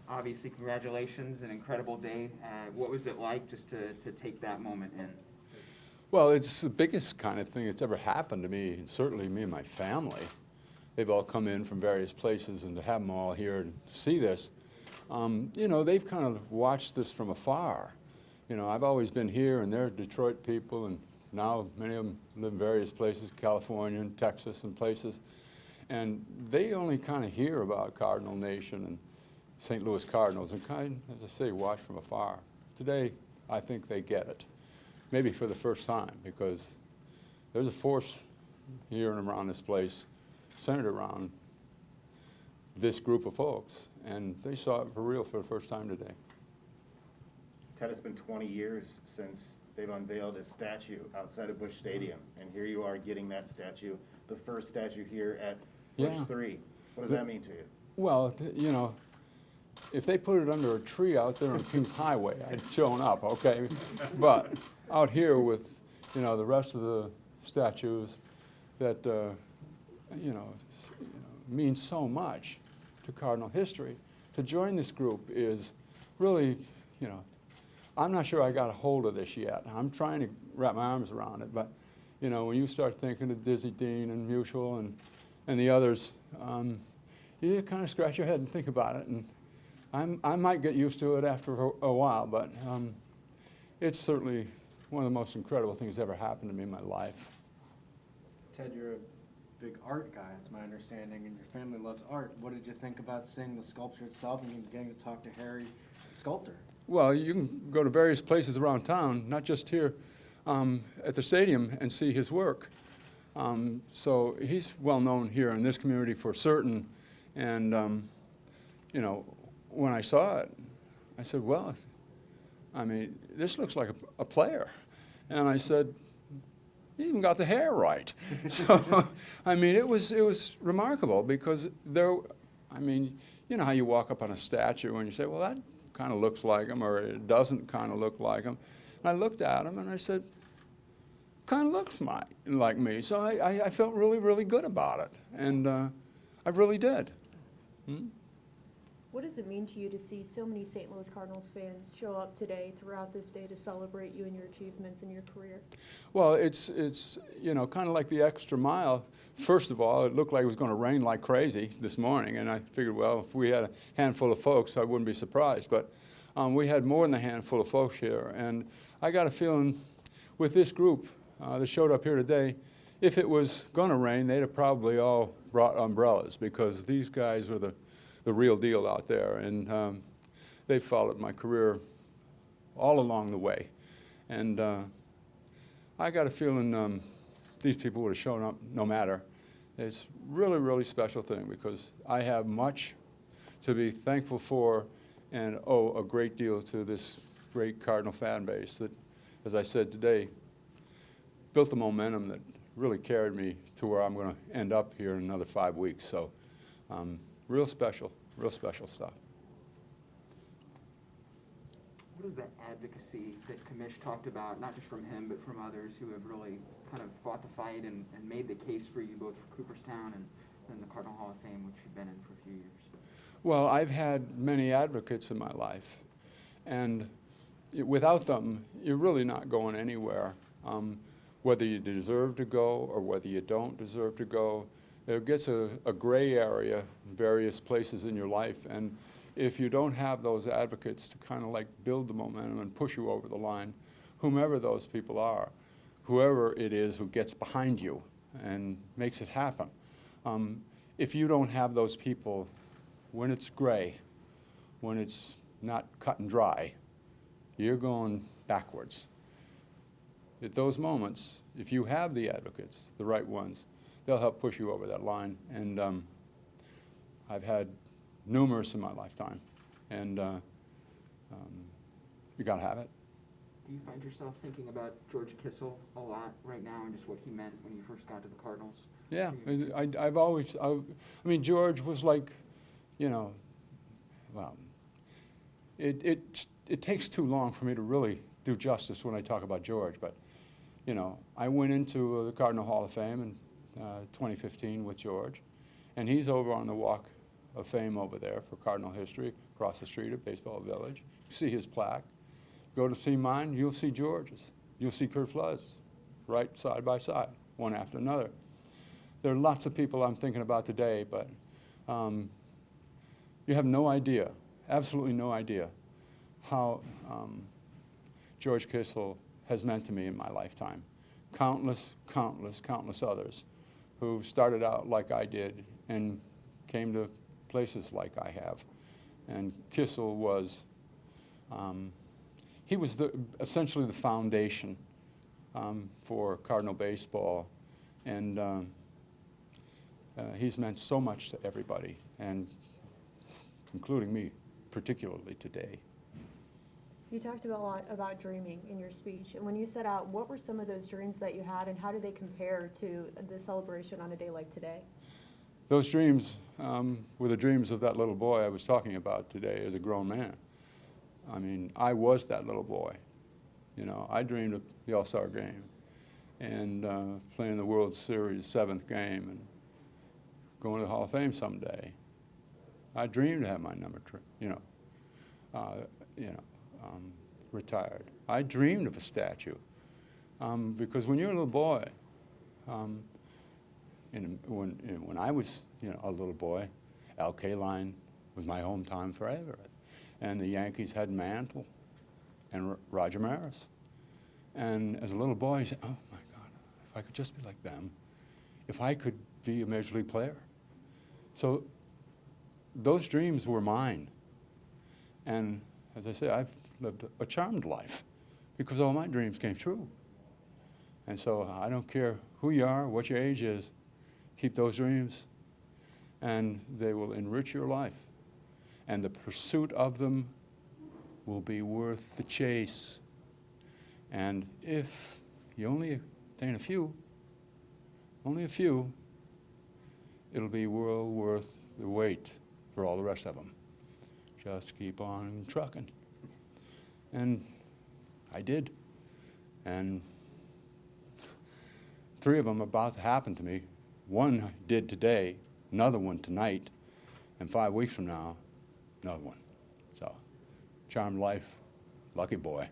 Obviously, congratulations, an incredible day. What was it like just to take that moment in? Well, it's the biggest kind of thing that's ever happened to me, and certainly me and my family. They've all come in from various places, and to have them all here and see this, they've kind of watched this from afar. I've always been here, and they're Detroit people, and now many of them live in various places, California and Texas and places, and they only kind of hear about Cardinal Nation and St. Louis Cardinals, and kind of, as I say, watch from afar. Today, I think they get it. Maybe for the first time, because there's a force here and around this place centered around this group of folks, and they saw it for real for the first time today. Ted, it's been 20 years since they've unveiled a statue outside of Busch Stadium, and here you are getting that statue, the first statue here at Busch 3. What does that mean to you? Well, if they put it under a tree out there on Kings Highway, I'd shown up, okay? But out here with, the rest of the statues that, mean so much to Cardinal history, to join this group is really, I'm not sure I got a hold of this yet. I'm trying to wrap my arms around it, but, when you start thinking of Dizzy Dean and Musial and the others, you kind of scratch your head and think about it, and I might get used to it after a while, but it's certainly one of the most incredible things that ever happened to me in my life. Ted, you're a big art guy, it's my understanding, and your family loves art. What did you think about seeing the sculpture itself and getting to talk to Harry, the sculptor? Well, you can go to various places around town, not just here at the stadium, and see his work. So he's well known here in this community for certain, and when I saw it, I said, well, this looks like a player. And I said, he even got the hair right. So, it was remarkable because you know how you walk up on a statue and you say, well, that kind of looks like him, or it doesn't kind of look like him. And I looked at him and I said, kind of looks like me. So I felt really, really good about it. And I really did. What does it mean to you to see so many St. Louis Cardinals fans show up today throughout this day to celebrate you and your achievements in your career? Well, it's kind of like the extra mile. First of all, it looked like it was going to rain like crazy this morning, and I figured, well, if we had a handful of folks, I wouldn't be surprised. But we had more than a handful of folks here, and I got a feeling with this group that showed up here today, if it was going to rain, they'd have probably all brought umbrellas, because these guys are the real deal out there, and they followed my career all along the way. And I got a feeling these people would have shown up no matter. It's really, really special thing, because I have much to be thankful for and owe a great deal to this great Cardinal fan base that, as I said today, built the momentum that really carried me to where I'm going to end up here in another 5 weeks. So real special stuff. What is that advocacy that Commish talked about, not just from him, but from others who have really kind of fought the fight and made the case for you, both for Cooperstown and the Cardinal Hall of Fame, which you've been in for a few years? Well, I've had many advocates in my life, and without them, you're really not going anywhere. Whether you deserve to go or whether you don't deserve to go, there gets a gray area in various places in your life, and if you don't have those advocates to kind of like build the momentum and push you over the line, whomever those people are, whoever it is who gets behind you and makes it happen, if you don't have those people when it's gray, when it's not cut and dry, you're going backwards. At those moments, if you have the advocates, the right ones, they'll help push you over that line. And I've had numerous in my lifetime, and you gotta have it. Do you find yourself thinking about George Kissel a lot right now, and just what he meant when you first got to the Cardinals? Yeah, I've always, George was like, well, it takes too long for me to really do justice when I talk about George, but I went into the Cardinal Hall of Fame in 2015 with George, and he's over on the Walk of Fame over there for Cardinal history. across the street at Baseball Village. You see his plaque. Go to see mine, you'll see George's. You'll see Kurt Flood's, right side by side, one after another. There are lots of people I'm thinking about today, but you have no idea, absolutely no idea, how George Kissel has meant to me in my lifetime. Countless, countless, countless others who started out like I did and came to places like I have. And Kissel was, he was essentially the foundation for Cardinal baseball, and he's meant so much to everybody, and including me, particularly today. You talked about a lot about dreaming in your speech, and when you set out, what were some of those dreams that you had, and how do they compare to the celebration on a day like today? Those dreams were the dreams of that little boy I was talking about today as a grown man. I mean, I was that little boy. You know, I dreamed of the All-Star game and playing the World Series 7th game and going to the Hall of Fame someday. I dreamed to have my number, retired. I dreamed of a statue because when you're a little boy, when I was a little boy, Al Kaline was my hometown forever, and the Yankees had Mantle and Roger Maris. And as a little boy, he said, "Oh my God, if I could just be like them, if I could be a major league player." So those dreams were mine. And as I say, I've lived a charmed life because all my dreams came true. And so I don't care who you are, what your age is, keep those dreams, and they will enrich your life. And the pursuit of them will be worth the chase. And if you only attain only a few, it'll be well worth the wait for all the rest of them. Just keep on trucking. And I did. And 3 of them are about to happen to me. One did today, another one tonight, and 5 weeks from now, another one. So, charmed life, lucky boy.